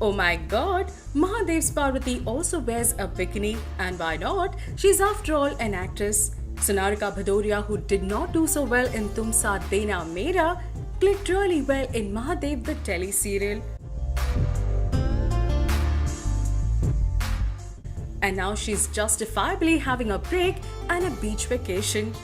Oh my god, Mahadev's Parvati also wears a bikini, and why not? She's after all an actress. Sonarika Bhadoria, who did not do so well in Tum Saath Dena Mera, clicked really well in Mahadev the tele-serial. And now she's justifiably having a break and a beach vacation.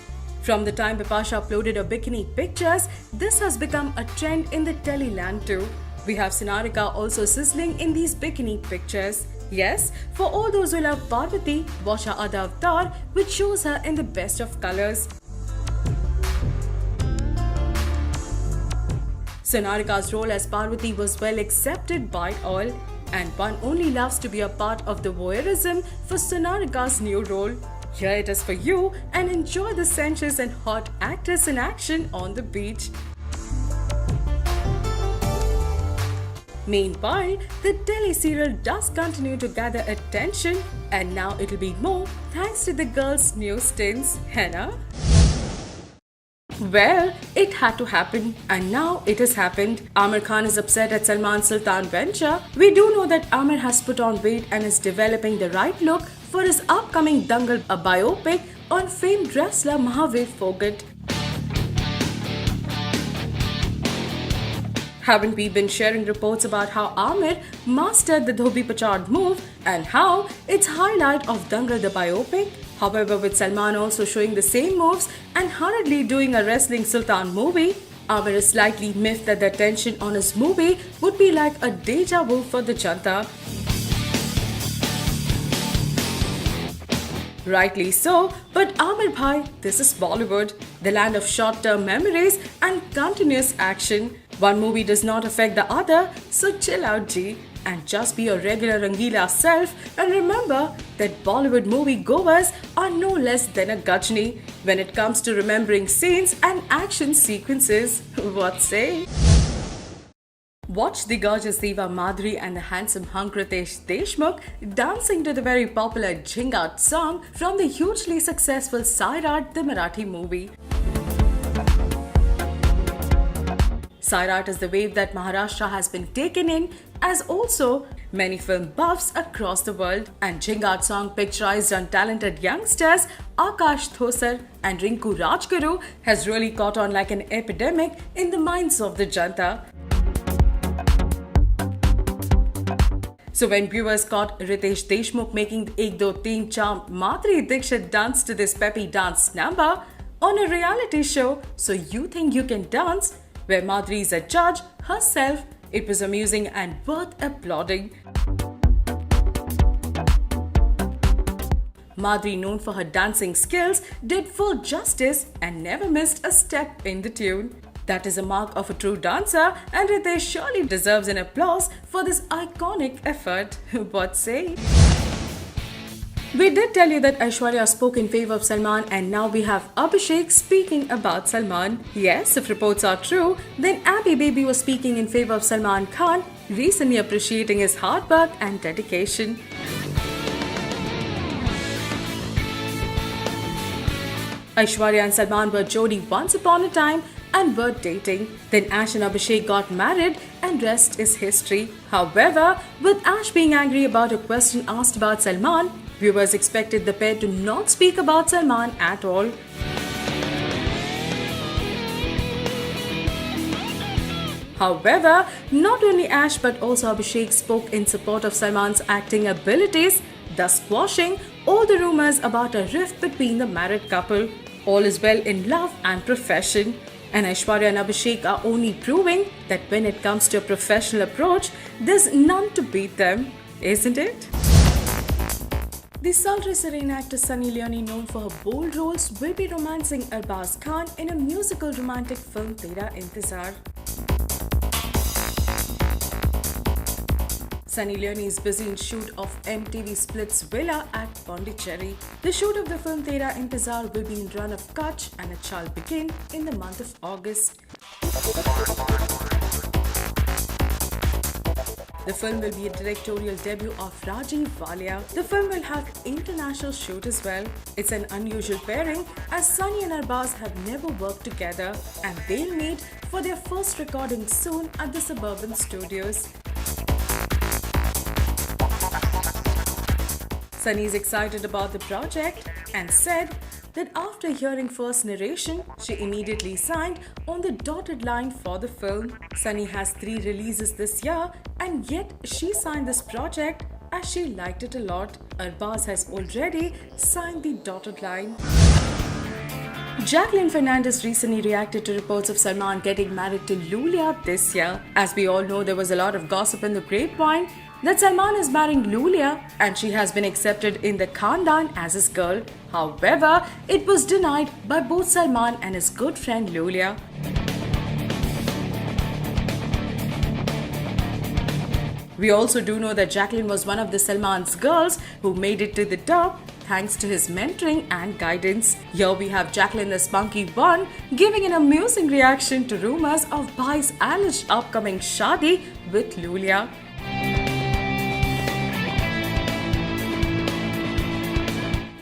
From the time Bipasha uploaded her bikini pictures, this has become a trend in the teleland too. We have Sonarika also sizzling in these bikini pictures. Yes, for all those who love Parvati, watch her other avatar, which shows her in the best of colors. Sonarika's role as Parvati was well accepted by all, and one only loves to be a part of the voyeurism for Sonarika's new role. Here it is for you, and enjoy the sensuous and hot actress in action on the beach. Meanwhile, the tele-serial does continue to gather attention, and now it'll be more thanks to the girls' new stints, Henna. Well, it had to happen, and now it has happened. Amir Khan is upset at Salman Sultan venture. We do know that Amir has put on weight and is developing the right look for his upcoming Dangal, a biopic on famed wrestler Mahavir Phogat. Haven't we been sharing reports about how Amir mastered the Dhobi Pachad move and how it's highlight of Dangal the biopic? However, with Salman also showing the same moves and hurriedly doing a wrestling Sultan movie, Amir is slightly miffed that the attention on his movie would be like a deja vu for the Janta. Rightly so, but Amir Bhai, this is Bollywood, the land of short-term memories and continuous action. One movie does not affect the other, so chill out G and just be your regular Rangila self, and remember that Bollywood movie goers are no less than a Gajni when it comes to remembering scenes and action sequences. What say? Watch the gorgeous Diva Madhuri and the handsome hunk Ritesh Deshmukh dancing to the very popular Jhingat song from the hugely successful Sairat, the Marathi movie. Sairat is the wave that Maharashtra has been taken in, as also many film buffs across the world, and Jhingat song picturized on talented youngsters Akash Thosar and Rinku Rajguru has really caught on like an epidemic in the minds of the Janta. So when viewers caught Ritesh Deshmukh making the Ek Do Teen charm Madhuri Dixit dance to this peppy dance number on a reality show, So You Think You Can Dance, where Madhuri is a judge herself, it was amusing and worth applauding. Madhuri, known for her dancing skills, did full justice and never missed a step in the tune. That is a mark of a true dancer, and Ritesh surely deserves an applause for this iconic effort. What say? We did tell you that Aishwarya spoke in favor of Salman, and now we have Abhishek speaking about Salman. Yes, if reports are true, then Abby Baby was speaking in favor of Salman Khan, recently appreciating his hard work and dedication. Aishwarya and Salman were Jodi once upon a time and were dating. Then Ash and Abhishek got married and rest is history. However, with Ash being angry about a question asked about Salman, viewers expected the pair to not speak about Salman at all. However, not only Ash but also Abhishek spoke in support of Salman's acting abilities, thus quashing all the rumors about a rift between the married couple. All is well in love and profession. And Aishwarya and Abhishek are only proving that when it comes to a professional approach, there's none to beat them, isn't it? The sultry serene actress Sunny Leone, known for her bold roles, will be romancing Arbaz Khan in a musical romantic film Tera Intezar. Sunny Leone is busy in shoot of MTV Split's Villa at Pondicherry. The shoot of the film Tera Intezar will be in Run of Kutch, and it shall begin in the month of August. The film will be a directorial debut of Rajiv Walia. The film will have international shoot as well. It's an unusual pairing as Sunny and Arbaz have never worked together, and they'll meet for their first recording soon at the Suburban Studios. Sunny is excited about the project and said that after hearing first narration, she immediately signed on the dotted line for the film. Sunny has 3 releases this year and yet she signed this project as she liked it a lot. Arbaz has already signed the dotted line. Jacqueline Fernandez recently reacted to reports of Salman getting married to Lulia this year. As we all know, there was a lot of gossip in the grapevine that Salman is marrying Lulia and she has been accepted in the Khandan as his girl. However, it was denied by both Salman and his good friend Lulia. We also do know that Jacqueline was one of the Salman's girls who made it to the top thanks to his mentoring and guidance. Here we have Jacqueline the spunky one giving an amusing reaction to rumors of Bhai's alleged upcoming shadi with Lulia.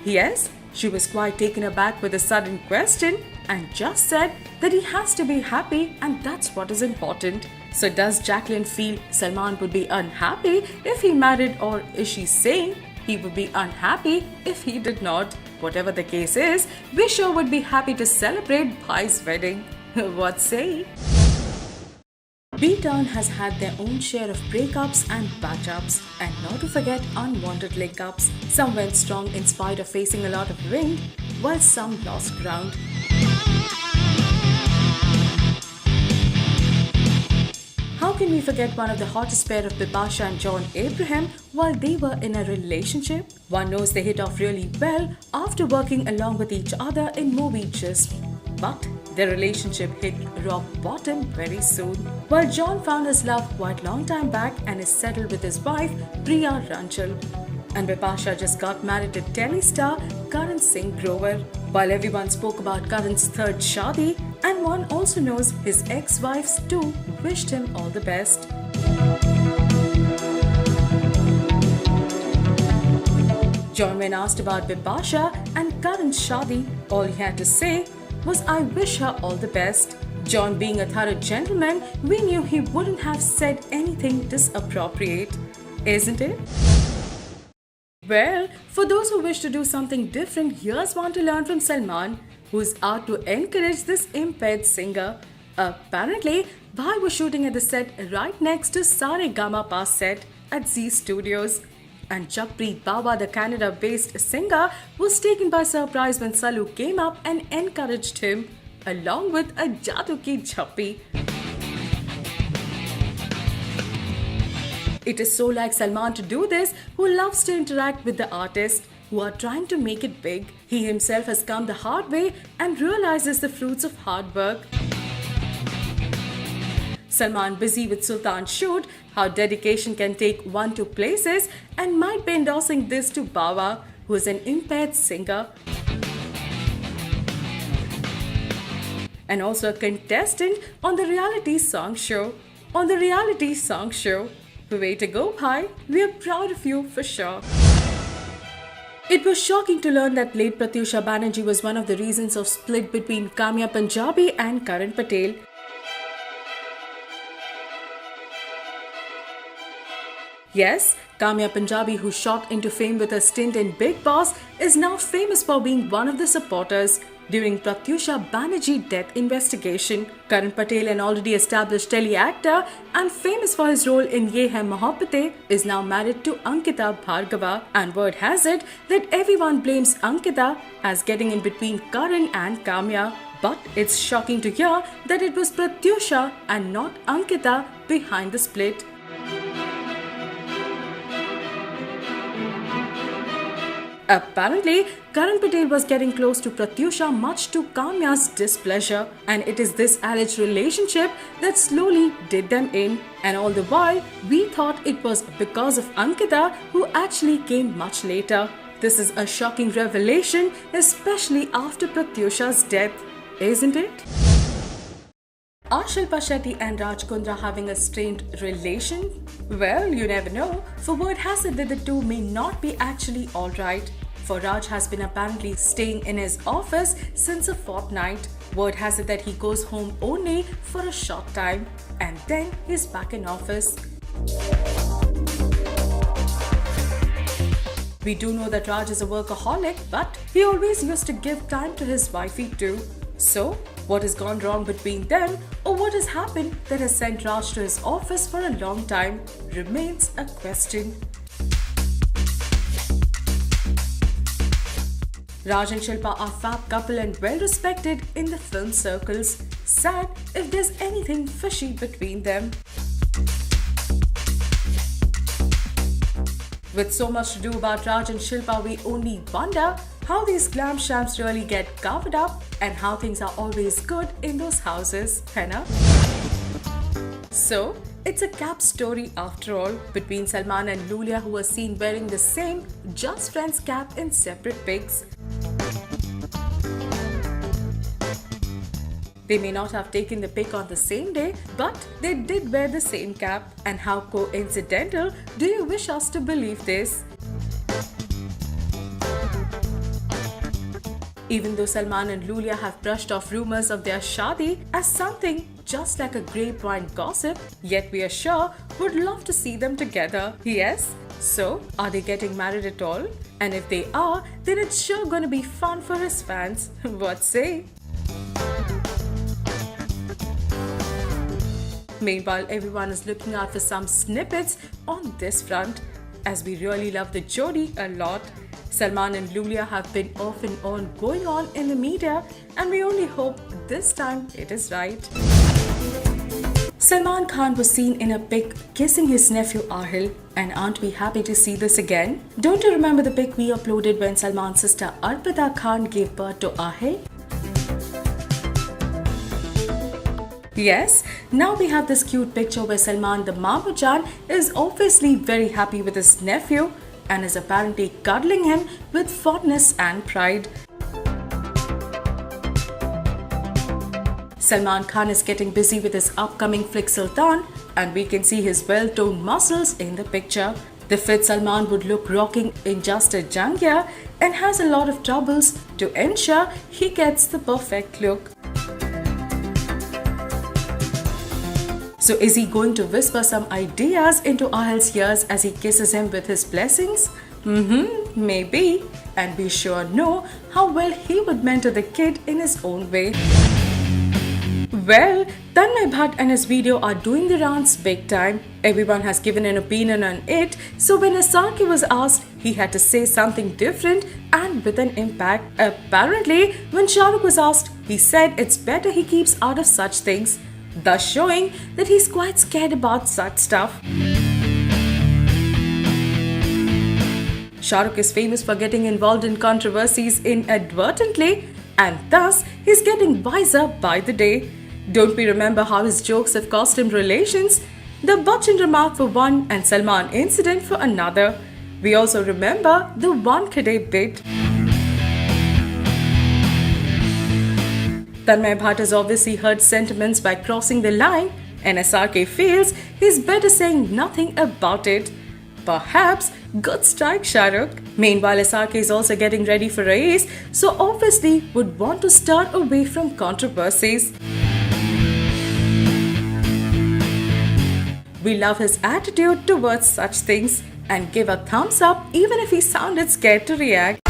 Yes, she was quite taken aback with a sudden question and just said that he has to be happy and that's what is important. So does Jacqueline feel Salman would be unhappy if he married, or is she saying he would be unhappy if he did not? Whatever the case is, we sure would be happy to celebrate Bhai's wedding. What say? B-Town has had their own share of breakups and patch-ups, and not to forget unwanted link-ups. Some went strong in spite of facing a lot of wind, while some lost ground. How can we forget one of the hottest pair of Bipasha and John Abraham while they were in a relationship? One knows they hit off really well after working along with each other in movie Gist. But their relationship hit rock bottom very soon. While John found his love quite long time back and is settled with his wife Priya Ranchal. And Bipasha just got married to telestar Karan Singh Grover. While everyone spoke about Karan's third shadi, and one also knows his ex-wives too wished him all the best. John, when asked about Bipasha and Karan's shadi, all he had to say was, "I wish her all the best." John, being a thorough gentleman, we knew he wouldn't have said anything disappropriate, isn't it? Well, for those who wish to do something different, here's one to learn from Salman, who's out to encourage this impaired singer. Apparently, Bhai was shooting at the set right next to Saregama set at Z Studios. And Jappreet Bawa, the Canada-based singer, was taken by surprise when Salu came up and encouraged him, along with a Jadoo Ki Jappi. It is so like Salman to do this, who loves to interact with the artists who are trying to make it big. He himself has come the hard way and realizes the fruits of hard work. Salman, busy with Sultan's shoot, how dedication can take one to places, and might be endorsing this to Bawa, who is an impaired singer and also a contestant on the reality song show. Way to go, Bhai. We are proud of you for sure. It was shocking to learn that late Pratyusha Banerjee was one of the reasons of split between Kamya Punjabi and Karan Patel. Yes, Kamya Punjabi, who shot into fame with a stint in Bigg Boss, is now famous for being one of the supporters during Pratyusha Banerjee death investigation. Karan Patel, an already established tele-actor and famous for his role in Ye Hai Mohabbatein, is now married to Ankita Bhargava, and word has it that everyone blames Ankita as getting in between Karan and Kamya. But it's shocking to hear that it was Pratyusha and not Ankita behind the split. Apparently, Karan Patel was getting close to Pratyusha much to Kamya's displeasure, and it is this alleged relationship that slowly did them in. And all the while, we thought it was because of Ankita, who actually came much later. This is a shocking revelation, especially after Pratyusha's death, isn't it? Are Shilpa Shetty and Raj Kundra having a strained relation? Well, you never know, for word has it that the two may not be actually alright. For Raj has been apparently staying in his office since a fortnight. Word has it that he goes home only for a short time and then he's back in office. We do know that Raj is a workaholic, but he always used to give time to his wifey too. So, what has gone wrong between them, or what has happened that has sent Raj to his office for a long time, remains a question. Raj and Shilpa are fab couple and well respected in the film circles. Sad if there's anything fishy between them. With so much to do about Raj and Shilpa, we only wonder how these glam shams really get covered up and how things are always good in those houses, है ना? So, it's a cap story after all between Salman and Lulia, who are seen wearing the same Just Friends cap in separate pics. They may not have taken the pic on the same day, but they did wear the same cap. And how coincidental do you wish us to believe this? Even though Salman and Lulia have brushed off rumors of their shadi as something just like a grapevine gossip, yet we are sure would love to see them together. Yes? So, are they getting married at all? And if they are, then it's sure gonna be fun for his fans. What say? Meanwhile, everyone is looking out for some snippets on this front, as we really love the Jodi a lot. Salman and Lulia have been off and on going on in the media, and we only hope this time it is right. Salman Khan was seen in a pic kissing his nephew Ahil, and aren't we happy to see this again? Don't you remember the pic we uploaded when Salman's sister Arpita Khan gave birth to Ahil? Yes, now we have this cute picture where Salman the Mamujan is obviously very happy with his nephew and is apparently cuddling him with fondness and pride. Salman Khan is getting busy with his upcoming flick Sultan, and we can see his well-toned muscles in the picture. The fit Salman would look rocking in just a jangya and has a lot of troubles to ensure he gets the perfect look. So is he going to whisper some ideas into Ahil's ears as he kisses him with his blessings? Maybe. And we sure know how well he would mentor the kid in his own way. Well, Tanmay Bhatt and his video are doing the rounds big time. Everyone has given an opinion on it, so when SRK was asked, he had to say something different and with an impact. Apparently, when Shah Rukh was asked, he said it's better he keeps out of such things, thus showing that he's quite scared about such stuff. Shah Rukh is famous for getting involved in controversies inadvertently, and thus he's getting wiser by the day. Don't we remember how his jokes have cost him relations? The Bachchan remark for one and Salman incident for another. We also remember the one Khade bit. Tanmay Bhatt has obviously hurt sentiments by crossing the line, and SRK feels he's better saying nothing about it. Perhaps good strike, Shah Rukh. Meanwhile, SRK is also getting ready for a race, so obviously would want to start away from controversies. We love his attitude towards such things and give a thumbs up even if he sounded scared to react.